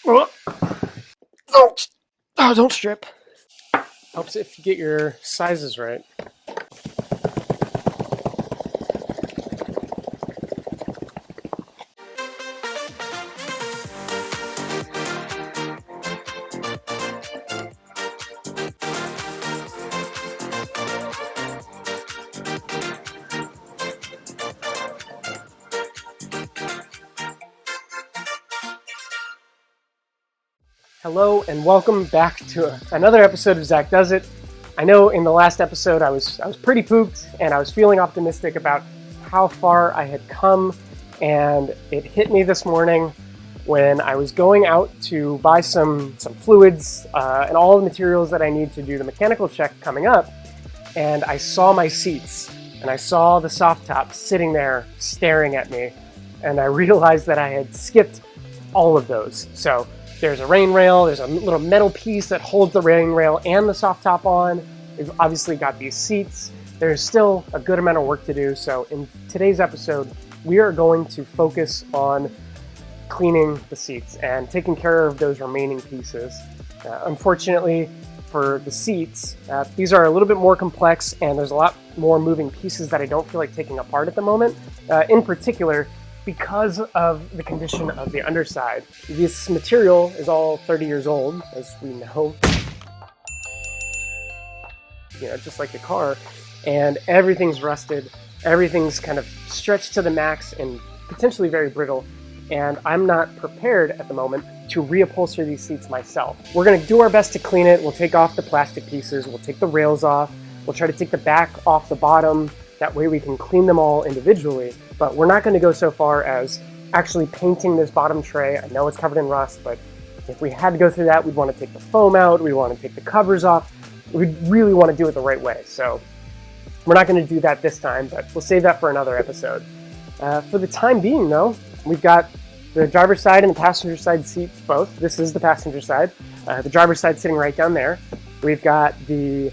Oh, don't strip. Helps if you get your sizes right. Hello and welcome back to another episode of Zach Does It. I know in the last episode I was pretty pooped and I was feeling optimistic about how far I had come, and it hit me this morning when I was going out to buy some fluids and all the materials that I need to do the mechanical check coming up, and I saw my seats and I saw the soft top sitting there staring at me, and I realized that I had skipped all of those. So there's a rain rail, there's a little metal piece that holds the rain rail and the soft top on. We've obviously got these seats. There's still a good amount of work to do. So in today's episode, we are going to focus on cleaning the seats and taking care of those remaining pieces. Unfortunately for the seats, these are a little bit more complex and there's a lot more moving pieces that I don't feel like taking apart at the moment. In particular, because of the condition of the underside. This material is all 30 years old, as we know, just like the car, and everything's rusted, everything's kind of stretched to the max and potentially very brittle, and I'm not prepared at the moment to reupholster these seats myself. We're gonna do our best to clean it. We'll take off the plastic pieces, we'll take the rails off, we'll try to take the back off the bottom. That way we can clean them all individually, but we're not going to go so far as actually painting this bottom tray. I know it's covered in rust, but if we had to go through that, we'd want to take the foam out, we want to take the covers off. We'd really want to do it the right way. So we're not going to do that this time, but we'll save that for another episode. For the time being though, we've got the driver's side and the passenger side seats both. This is the passenger side. The driver's side sitting right down there. We've got the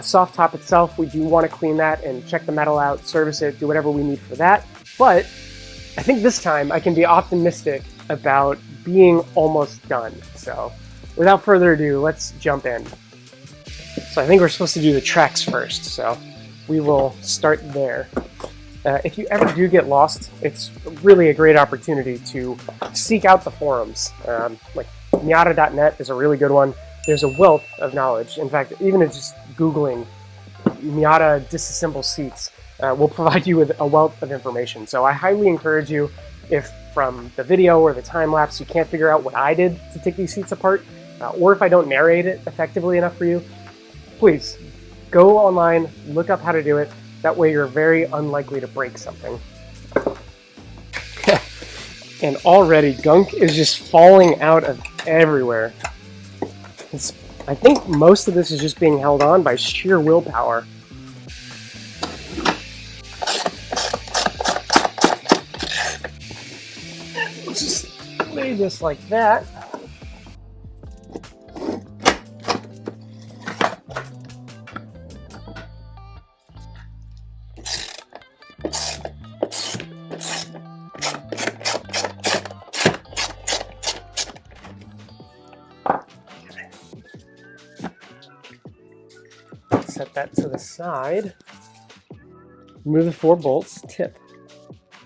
soft top itself. We do want to clean that and check the metal out, service it, do whatever we need for that. But I think this time I can be optimistic about being almost done. So without further ado, let's jump in. So I think we're supposed to do the tracks first. So we will start there. If you ever do get lost, it's really a great opportunity to seek out the forums. Like Miata.net is a really good one. There's a wealth of knowledge. In fact, even just Googling Miata disassemble seats will provide you with a wealth of information. So I highly encourage you, if from the video or the time lapse you can't figure out what I did to take these seats apart, or if I don't narrate it effectively enough for you, please go online, look up how to do it. That way you're very unlikely to break something. And already gunk is just falling out of everywhere. I think most of this is just being held on by sheer willpower. Let's just lay this like that. Set that to the side. Remove the 4 bolts. Tip.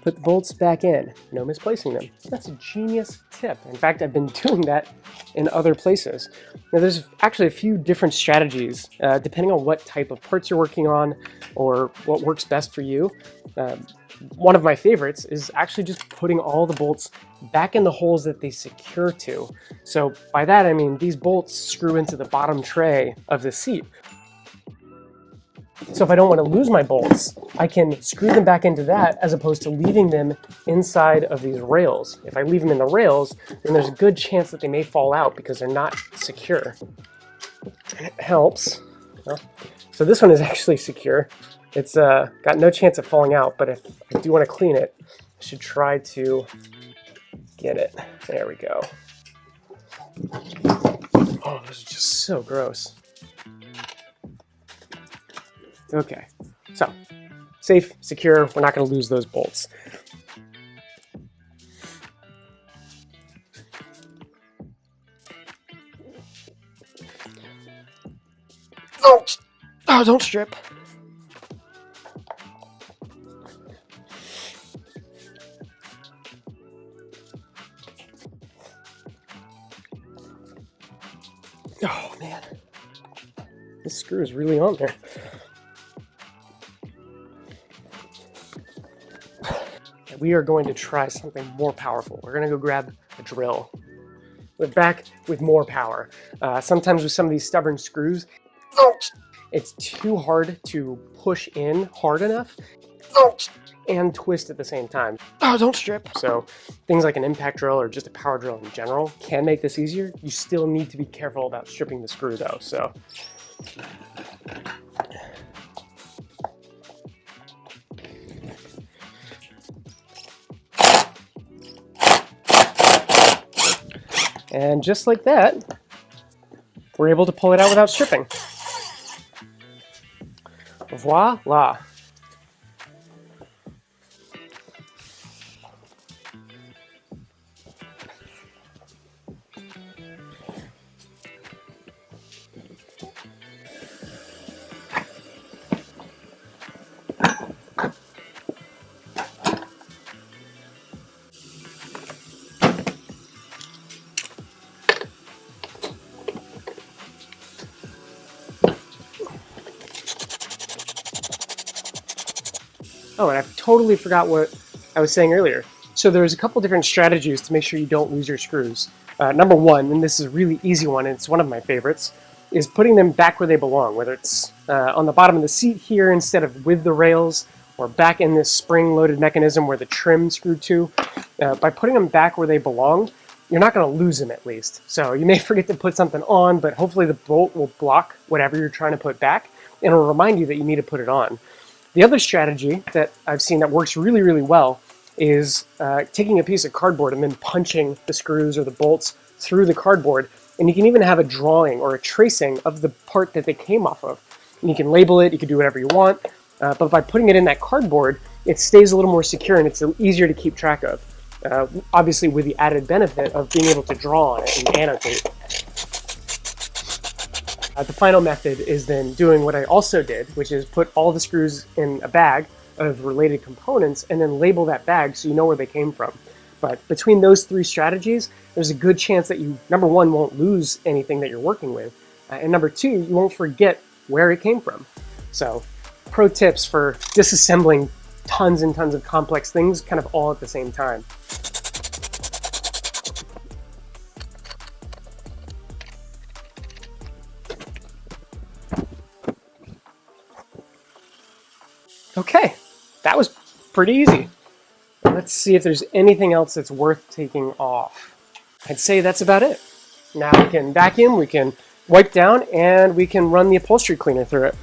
Put the bolts back in. No misplacing them. That's a genius tip. In fact, I've been doing that in other places. Now, there's actually a few different strategies depending on what type of parts you're working on or what works best for you. One of my favorites is actually just putting all the bolts back in the holes that they secure to. So by that I mean these bolts screw into the bottom tray of the seat. So if I don't want to lose my bolts, I can screw them back into that as opposed to leaving them inside of these rails. If I leave them in the rails, then there's a good chance that they may fall out because they're not secure. It helps. So this one is actually secure. It's got no chance of falling out, but if I do want to clean it, I should try to get it. There we go. Oh, this is just so gross. Okay, so safe, secure, we're not going to lose those bolts. Oh, oh, don't strip. Oh man, this screw is really on there. We are going to try something more powerful. We're going to go grab a drill. We're back with more power. Sometimes with some of these stubborn screws, it's too hard to push in hard enough and twist at the same time. Oh, don't strip. So things like an impact drill or just a power drill in general can make this easier. You still need to be careful about stripping the screw though. So and just like that, we're able to pull it out without stripping. Voila. Oh, and I totally forgot what I was saying earlier. So there's a couple different strategies to make sure you don't lose your screws. Number one, and this is a really easy one, and it's one of my favorites, is putting them back where they belong, whether it's on the bottom of the seat here instead of with the rails, or back in this spring-loaded mechanism where the trim screwed to. By putting them back where they belong, you're not going to lose them at least. So you may forget to put something on, but hopefully the bolt will block whatever you're trying to put back, and it'll remind you that you need to put it on. The other strategy that I've seen that works really, really well is taking a piece of cardboard and then punching the screws or the bolts through the cardboard. And you can even have a drawing or a tracing of the part that they came off of. And you can label it, you can do whatever you want. But by putting it in that cardboard, it stays a little more secure and it's easier to keep track of. Obviously with the added benefit of being able to draw on it and annotate. The final method is then doing what I also did, which is put all the screws in a bag of related components and then label that bag so you know where they came from. But between those three strategies, there's a good chance that you, number one, won't lose anything that you're working with, and number two, you won't forget where it came from. So, pro tips for disassembling tons and tons of complex things kind of all at the same time. Okay, that was pretty easy. Let's see if there's anything else that's worth taking off. I'd say that's about it. Now we can vacuum, we can wipe down, and we can run the upholstery cleaner through it.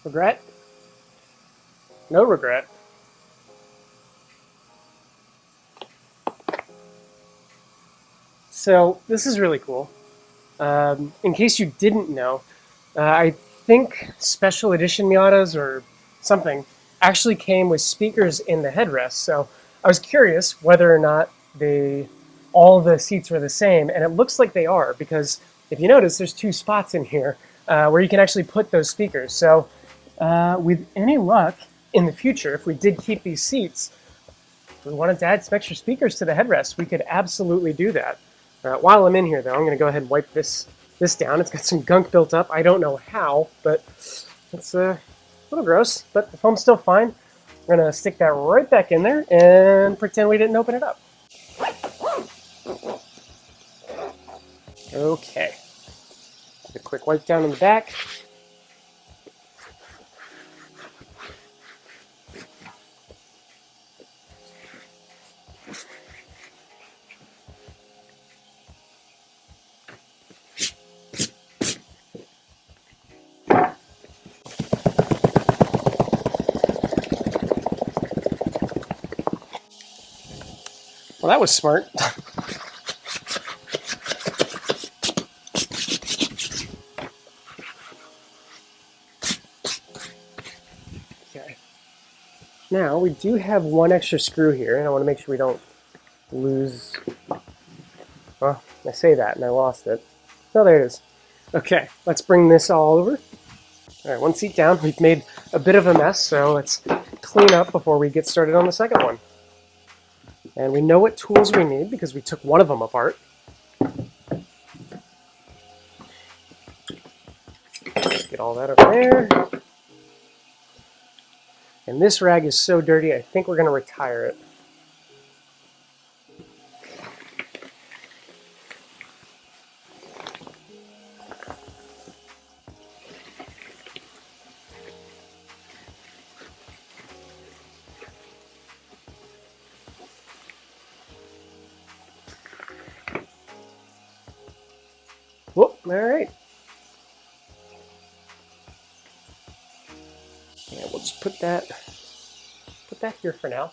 Regret? No regret. So this is really cool. In case you didn't know, I think special edition Miatas or something actually came with speakers in the headrest. So I was curious whether or not all the seats were the same, and it looks like they are because if you notice, there's two spots in here where you can actually put those speakers. So with any luck in the future, if we did keep these seats, if we wanted to add some extra speakers to the headrest, we could absolutely do that. While I'm in here, though, I'm going to go ahead and wipe this down. It's got some gunk built up. I don't know how, but it's a little gross. But the foam's still fine. We're going to stick that right back in there and pretend we didn't open it up. Okay. A quick wipe down in the back. Well, that was smart. Okay. Now, we do have one extra screw here, and I want to make sure we don't lose... Well, I say that, and I lost it. Oh, there it is. Okay, let's bring this all over. All right, one seat down. We've made a bit of a mess, so let's clean up before we get started on the second one. And we know what tools we need because we took one of them apart. Get all that over there. And this rag is so dirty, I think we're going to retire it. Whoop, all right. Yeah, we'll just put that here for now.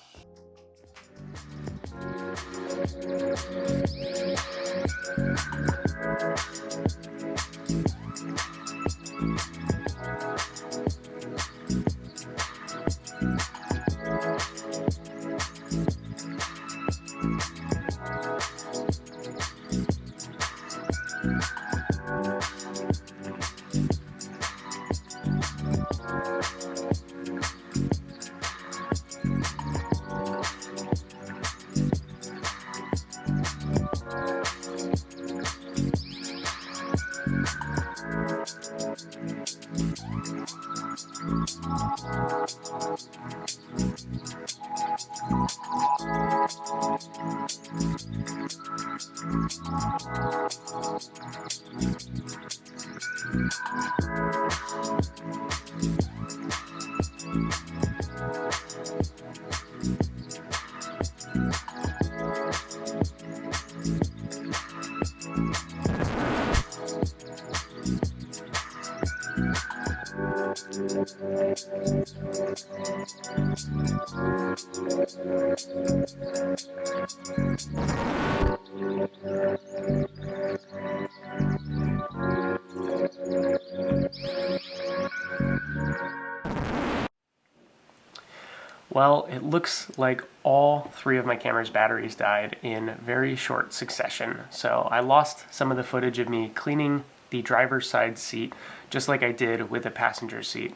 Well, it looks like all three of my camera's batteries died in very short succession. So I lost some of the footage of me cleaning the driver's side seat, just like I did with the passenger seat.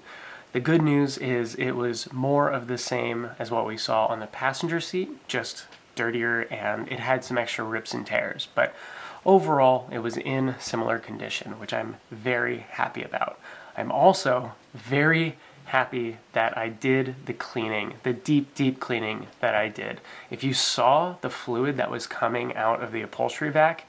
The good news is it was more of the same as what we saw on the passenger seat, just dirtier, and it had some extra rips and tears. But overall, it was in similar condition, which I'm very happy about. I'm also very happy that I did the cleaning, the deep cleaning that I did. If you saw the fluid that was coming out of the upholstery vac,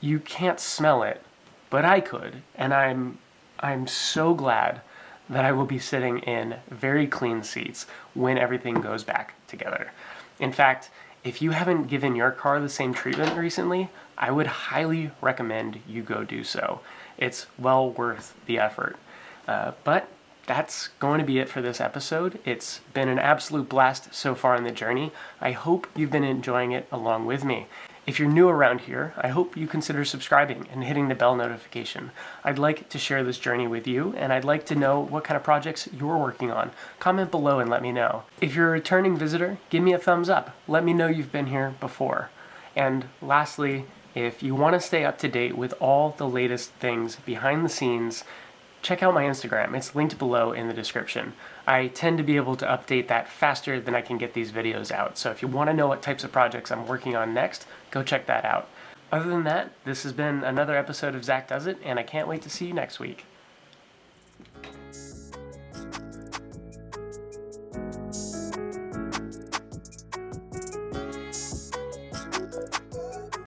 you can't smell it, but I could, and I'm so glad that I will be sitting in very clean seats when everything goes back together. In fact, if you haven't given your car the same treatment recently, I would highly recommend you go do so. It's well worth the effort. But that's going to be it for this episode. It's been an absolute blast so far in the journey. I hope you've been enjoying it along with me. If you're new around here, I hope you consider subscribing and hitting the bell notification. I'd like to share this journey with you, and I'd like to know what kind of projects you're working on. Comment below and let me know. If you're a returning visitor, give me a thumbs up. Let me know you've been here before. And lastly, if you want to stay up to date with all the latest things behind the scenes, check out my Instagram. It's linked below in the description. I tend to be able to update that faster than I can get these videos out. So if you want to know what types of projects I'm working on next, go check that out. Other than that, this has been another episode of Zach Does It, and I can't wait to see you next week.